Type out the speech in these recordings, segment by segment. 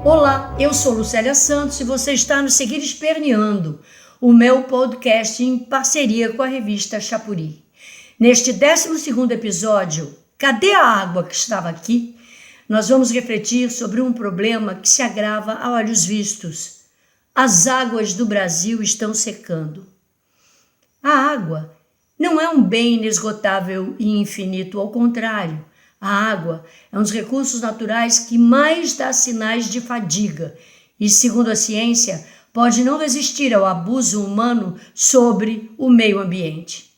Olá, eu sou Lucélia Santos e você está no Seguir Esperneando, o meu podcast em parceria com a revista Chapuri. Neste 12º episódio, Cadê a água que estava aqui? Nós vamos refletir sobre um problema que se agrava a olhos vistos. As águas do Brasil estão secando. A água não é um bem inesgotável e infinito, ao contrário. A água é um dos recursos naturais que mais dá sinais de fadiga e, segundo a ciência, pode não resistir ao abuso humano sobre o meio ambiente.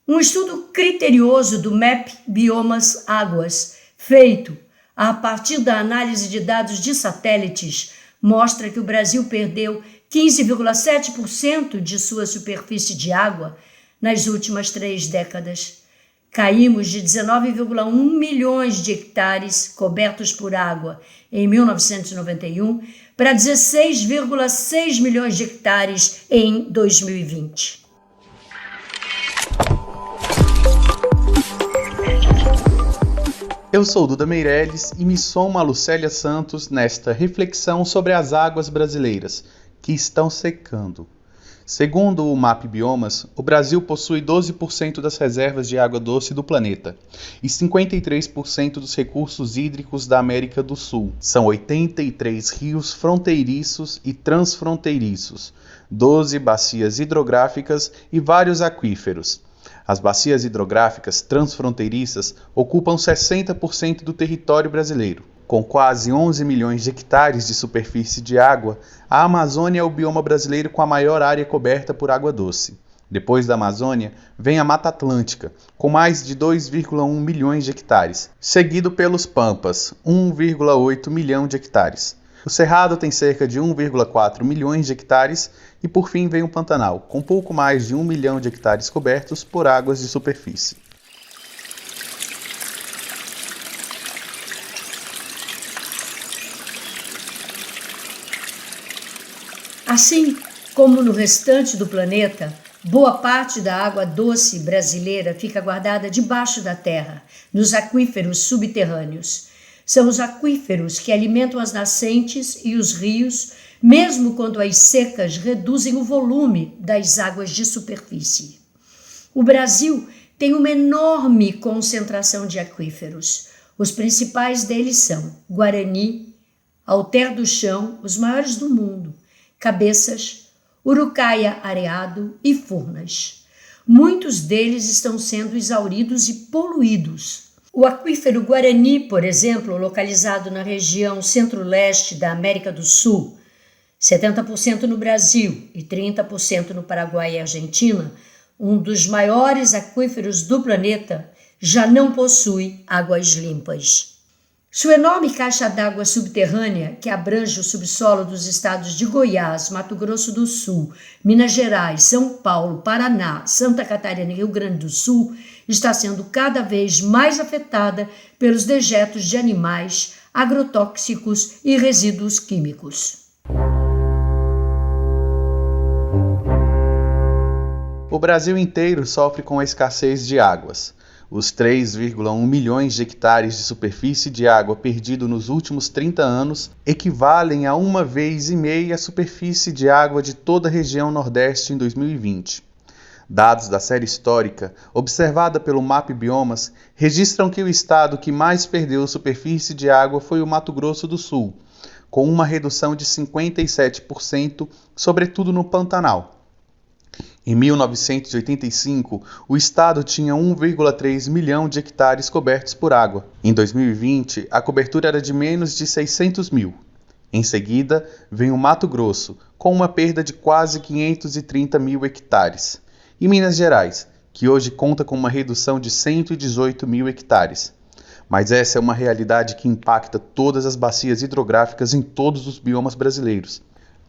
Um estudo criterioso do MAP Biomas Águas, feito a partir da análise de dados de satélites, mostra que o Brasil perdeu 15,7% de sua superfície de água nas últimas 3 décadas. Caímos de 19,1 milhões de hectares cobertos por água em 1991 para 16,6 milhões de hectares em 2020. Eu sou Duda Meirelles e me somo a Lucélia Santos nesta reflexão sobre as águas brasileiras, que estão secando. Segundo o MAP Biomas, o Brasil possui 12% das reservas de água doce do planeta e 53% dos recursos hídricos da América do Sul. São 83 rios fronteiriços e transfronteiriços, 12 bacias hidrográficas e vários aquíferos. As bacias hidrográficas transfronteiriças ocupam 60% do território brasileiro. Com quase 11 milhões de hectares de superfície de água, a Amazônia é o bioma brasileiro com a maior área coberta por água doce. Depois da Amazônia, vem a Mata Atlântica, com mais de 2,1 milhões de hectares, seguido pelos Pampas, 1,8 milhão de hectares. O Cerrado tem cerca de 1,4 milhões de hectares e, por fim, vem o Pantanal, com pouco mais de 1 milhão de hectares cobertos por águas de superfície. Assim como no restante do planeta, boa parte da água doce brasileira fica guardada debaixo da terra, nos aquíferos subterrâneos. São os aquíferos que alimentam as nascentes e os rios, mesmo quando as secas reduzem o volume das águas de superfície. O Brasil tem uma enorme concentração de aquíferos. Os principais deles são Guarani, Alter do Chão, os maiores do mundo, Cabeças, Urucaia Areado e Furnas. Muitos deles estão sendo exauridos e poluídos. O aquífero Guarani, por exemplo, localizado na região centro-leste da América do Sul, 70% no Brasil e 30% no Paraguai e Argentina, um dos maiores aquíferos do planeta, já não possui águas limpas. Sua enorme caixa d'água subterrânea, que abrange o subsolo dos estados de Goiás, Mato Grosso do Sul, Minas Gerais, São Paulo, Paraná, Santa Catarina e Rio Grande do Sul, está sendo cada vez mais afetada pelos dejetos de animais, agrotóxicos e resíduos químicos. O Brasil inteiro sofre com a escassez de águas. Os 3,1 milhões de hectares de superfície de água perdido nos últimos 30 anos equivalem a 1,5 vezes a superfície de água de toda a região Nordeste em 2020. Dados da série histórica, observada pelo MAP Biomas, registram que o estado que mais perdeu superfície de água foi o Mato Grosso do Sul, com uma redução de 57%, sobretudo no Pantanal. Em 1985, o estado tinha 1,3 milhão de hectares cobertos por água. Em 2020, a cobertura era de menos de 600 mil. Em seguida, vem o Mato Grosso, com uma perda de quase 530 mil hectares. E Minas Gerais, que hoje conta com uma redução de 118 mil hectares. Mas essa é uma realidade que impacta todas as bacias hidrográficas em todos os biomas brasileiros.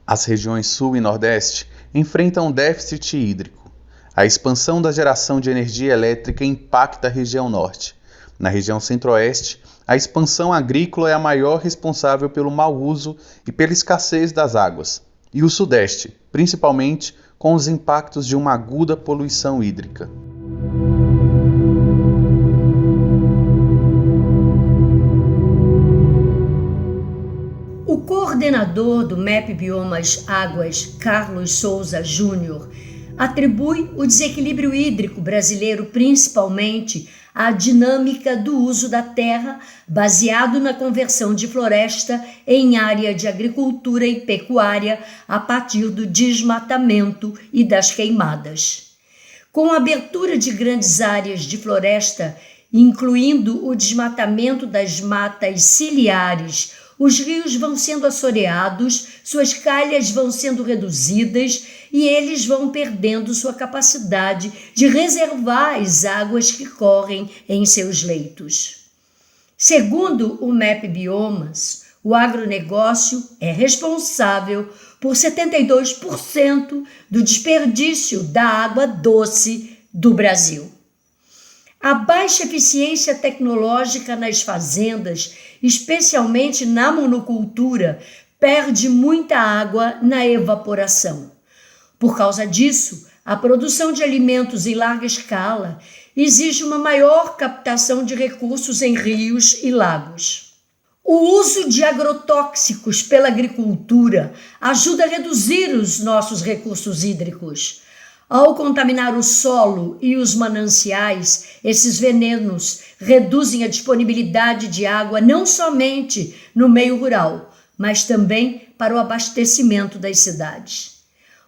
As regiões Sul e Nordeste enfrentam um déficit hídrico. A expansão da geração de energia elétrica impacta a região Norte. Na região Centro-Oeste, a expansão agrícola é a maior responsável pelo mau uso e pela escassez das águas. E o Sudeste, principalmente com os impactos de uma aguda poluição hídrica. coordenador do MAP Biomas Águas, Carlos Souza Júnior, atribui o desequilíbrio hídrico brasileiro principalmente à dinâmica do uso da terra baseado na conversão de floresta em área de agricultura e pecuária a partir do desmatamento e das queimadas. Com a abertura de grandes áreas de floresta, incluindo o desmatamento das matas ciliares, os rios vão sendo assoreados, suas calhas vão sendo reduzidas e eles vão perdendo sua capacidade de reservar as águas que correm em seus leitos. Segundo o MAP Biomas, o agronegócio é responsável por 72% do desperdício da água doce do Brasil. A baixa eficiência tecnológica nas fazendas, especialmente na monocultura, perde muita água na evaporação. Por causa disso, a produção de alimentos em larga escala exige uma maior captação de recursos em rios e lagos. O uso de agrotóxicos pela agricultura ajuda a reduzir os nossos recursos hídricos. Ao contaminar o solo e os mananciais, esses venenos reduzem a disponibilidade de água não somente no meio rural, mas também para o abastecimento das cidades.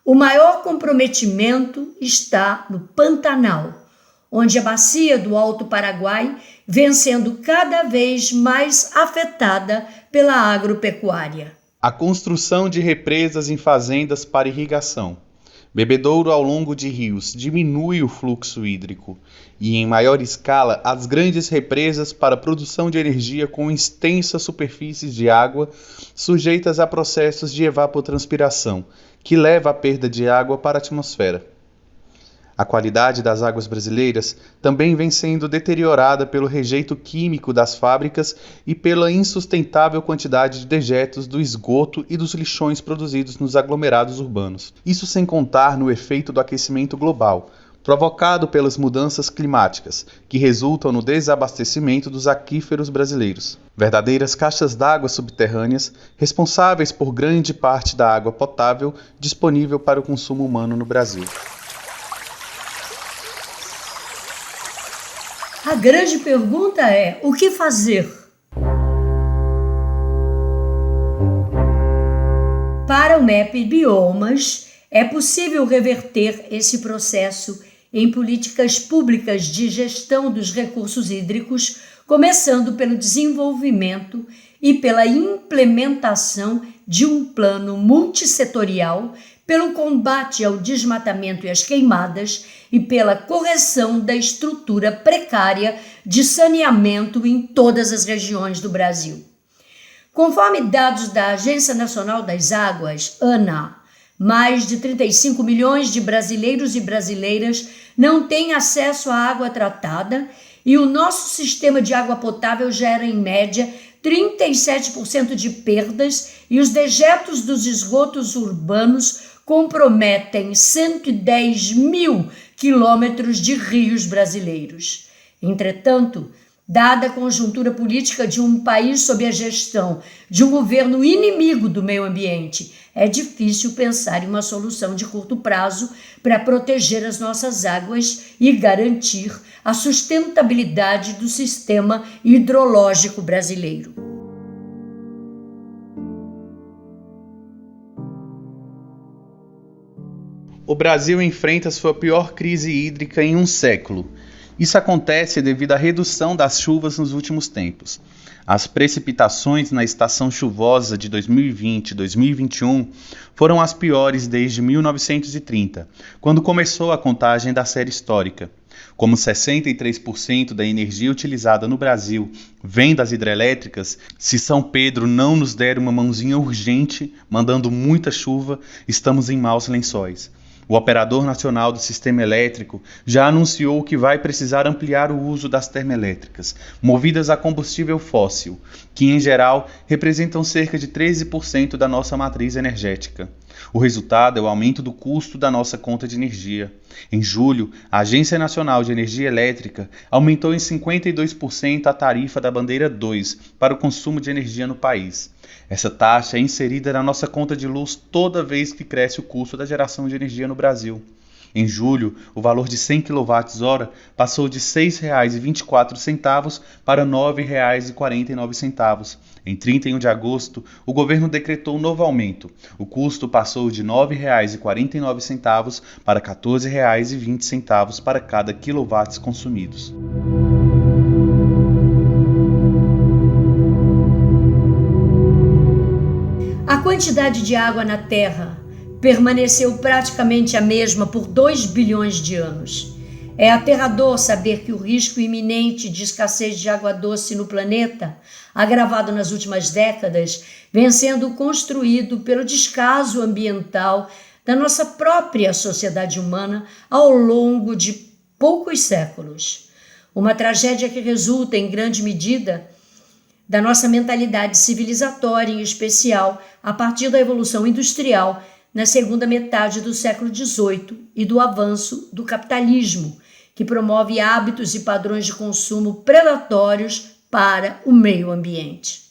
O maior comprometimento está no Pantanal, onde a bacia do Alto Paraguai vem sendo cada vez mais afetada pela agropecuária. A construção de represas em fazendas para irrigação. Bebedouro ao longo de rios diminui o fluxo hídrico e, em maior escala, as grandes represas para a produção de energia com extensas superfícies de água sujeitas a processos de evapotranspiração, que leva à perda de água para a atmosfera. A qualidade das águas brasileiras também vem sendo deteriorada pelo rejeito químico das fábricas e pela insustentável quantidade de dejetos do esgoto e dos lixões produzidos nos aglomerados urbanos. Isso sem contar no efeito do aquecimento global, provocado pelas mudanças climáticas, que resultam no desabastecimento dos aquíferos brasileiros. Verdadeiras caixas d'água subterrâneas, responsáveis por grande parte da água potável disponível para o consumo humano no Brasil. A grande pergunta é: o que fazer? Para o MAP Biomas, é possível reverter esse processo em políticas públicas de gestão dos recursos hídricos, começando pelo desenvolvimento e pela implementação de um plano multissetorial, pelo combate ao desmatamento e às queimadas e pela correção da estrutura precária de saneamento em todas as regiões do Brasil. Conforme dados da Agência Nacional das Águas, ANA, mais de 35 milhões de brasileiros e brasileiras não têm acesso à água tratada e o nosso sistema de água potável gera, em média, 37% de perdas e os dejetos dos esgotos urbanos comprometem 110 mil quilômetros de rios brasileiros. Entretanto, dada a conjuntura política de um país sob a gestão de um governo inimigo do meio ambiente, é difícil pensar em uma solução de curto prazo para proteger as nossas águas e garantir a sustentabilidade do sistema hidrológico brasileiro. O Brasil enfrenta sua pior crise hídrica em um século. Isso acontece devido à redução das chuvas nos últimos tempos. As precipitações na estação chuvosa de 2020 e 2021 foram as piores desde 1930, quando começou a contagem da série histórica. Como 63% da energia utilizada no Brasil vem das hidrelétricas, se São Pedro não nos der uma mãozinha urgente, mandando muita chuva, estamos em maus lençóis. O Operador Nacional do Sistema Elétrico já anunciou que vai precisar ampliar o uso das termoelétricas, movidas a combustível fóssil, que em geral representam cerca de 13% da nossa matriz energética. O resultado é o aumento do custo da nossa conta de energia. Em julho, a Agência Nacional de Energia Elétrica aumentou em 52% a tarifa da bandeira 2 para o consumo de energia no país. Essa taxa é inserida na nossa conta de luz toda vez que cresce o custo da geração de energia no Brasil. Em julho, o valor de 100 kWh passou de R$ 6,24 para R$ 9,49. Em 31 de agosto, o governo decretou um novo aumento. O custo passou de R$ 9,49 para R$ 14,20 para cada quilowatts consumidos. A quantidade de água na Terra permaneceu praticamente a mesma por 2 bilhões de anos. É aterrador saber que o risco iminente de escassez de água doce no planeta, agravado nas últimas décadas, vem sendo construído pelo descaso ambiental da nossa própria sociedade humana ao longo de poucos séculos. Uma tragédia que resulta, em grande medida, da nossa mentalidade civilizatória, em especial a partir da evolução industrial na segunda metade do século XVIII e do avanço do capitalismo, que promove hábitos e padrões de consumo predatórios para o meio ambiente.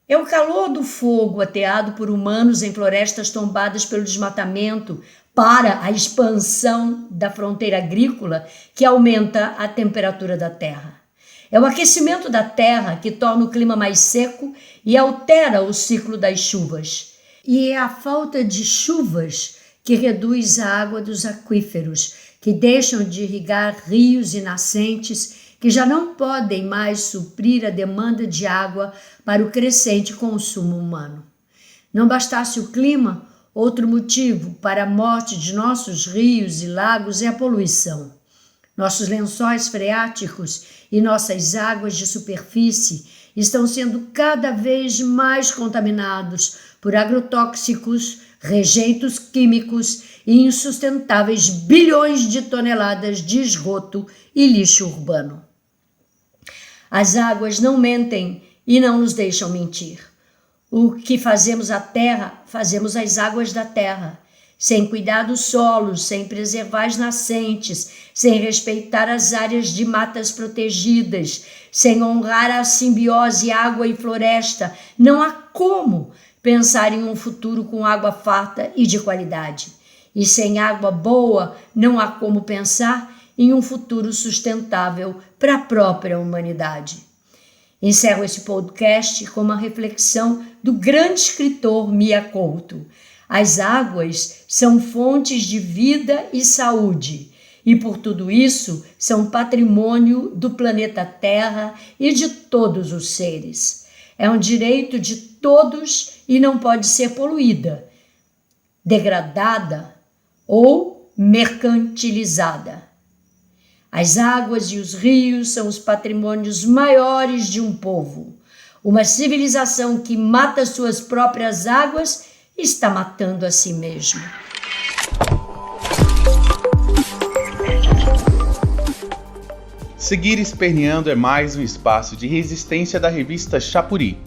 É o calor do fogo ateado por humanos em florestas tombadas pelo desmatamento para a expansão da fronteira agrícola que aumenta a temperatura da Terra. É o aquecimento da Terra que torna o clima mais seco e altera o ciclo das chuvas. E é a falta de chuvas que reduz a água dos aquíferos, que deixam de irrigar rios e nascentes que já não podem mais suprir a demanda de água para o crescente consumo humano. Não bastasse o clima, outro motivo para a morte de nossos rios e lagos é a poluição. Nossos lençóis freáticos e nossas águas de superfície estão sendo cada vez mais contaminados por agrotóxicos, rejeitos químicos e insustentáveis bilhões de toneladas de esgoto e lixo urbano. As águas não mentem e não nos deixam mentir. O que fazemos à terra, fazemos às águas da terra. Sem cuidar dos solos, sem preservar as nascentes, sem respeitar as áreas de matas protegidas, sem honrar a simbiose água e floresta, não há como pensar em um futuro com água farta e de qualidade. E sem água boa, não há como pensar em um futuro sustentável para a própria humanidade. Encerro esse podcast com uma reflexão do grande escritor Mia Couto. As águas são fontes de vida e saúde, e por tudo isso são patrimônio do planeta Terra e de todos os seres. É um direito de todos e não pode ser poluída, degradada ou mercantilizada. As águas e os rios são os patrimônios maiores de um povo. Uma civilização que mata suas próprias águas está matando a si mesma. Seguir Esperneando é mais um espaço de resistência da revista Chapuri,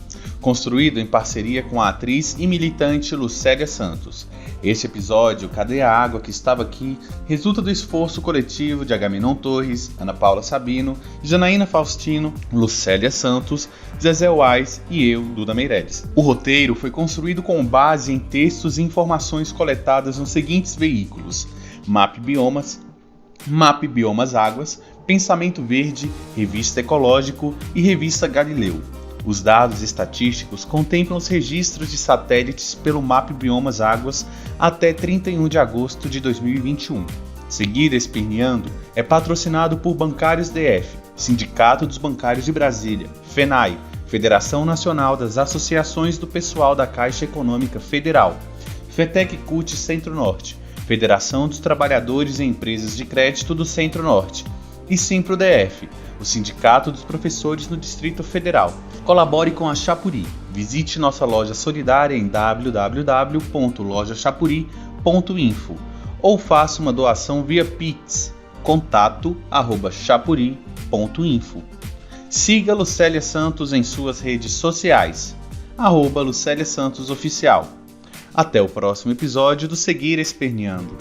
construído em parceria com a atriz e militante Lucélia Santos. Este episódio, Cadê a Água que Estava Aqui?, resulta do esforço coletivo de Agamenon Torres, Ana Paula Sabino, Janaína Faustino, Lucélia Santos, Zezé Wais e eu, Duda Meireles. O roteiro foi construído com base em textos e informações coletadas nos seguintes veículos: MAP Biomas, MAP Biomas Águas, Pensamento Verde, Revista Ecológico e Revista Galileu. Os dados estatísticos contemplam os registros de satélites pelo MAP Biomas Águas até 31 de agosto de 2021. Seguir Esperneando é patrocinado por Bancários DF, Sindicato dos Bancários de Brasília, FENAI, Federação Nacional das Associações do Pessoal da Caixa Econômica Federal, FETEC CUT Centro-Norte, Federação dos Trabalhadores e Empresas de Crédito do Centro-Norte, e Simpro DF, o Sindicato dos Professores no Distrito Federal. Colabore com a Chapuri. Visite nossa loja solidária em www.lojachapuri.info ou faça uma doação via Pix, contato@chapuri.info. Siga Lucélia Santos em suas redes sociais, @Lucélia Santos Oficial. Até o próximo episódio do Seguir Esperneando.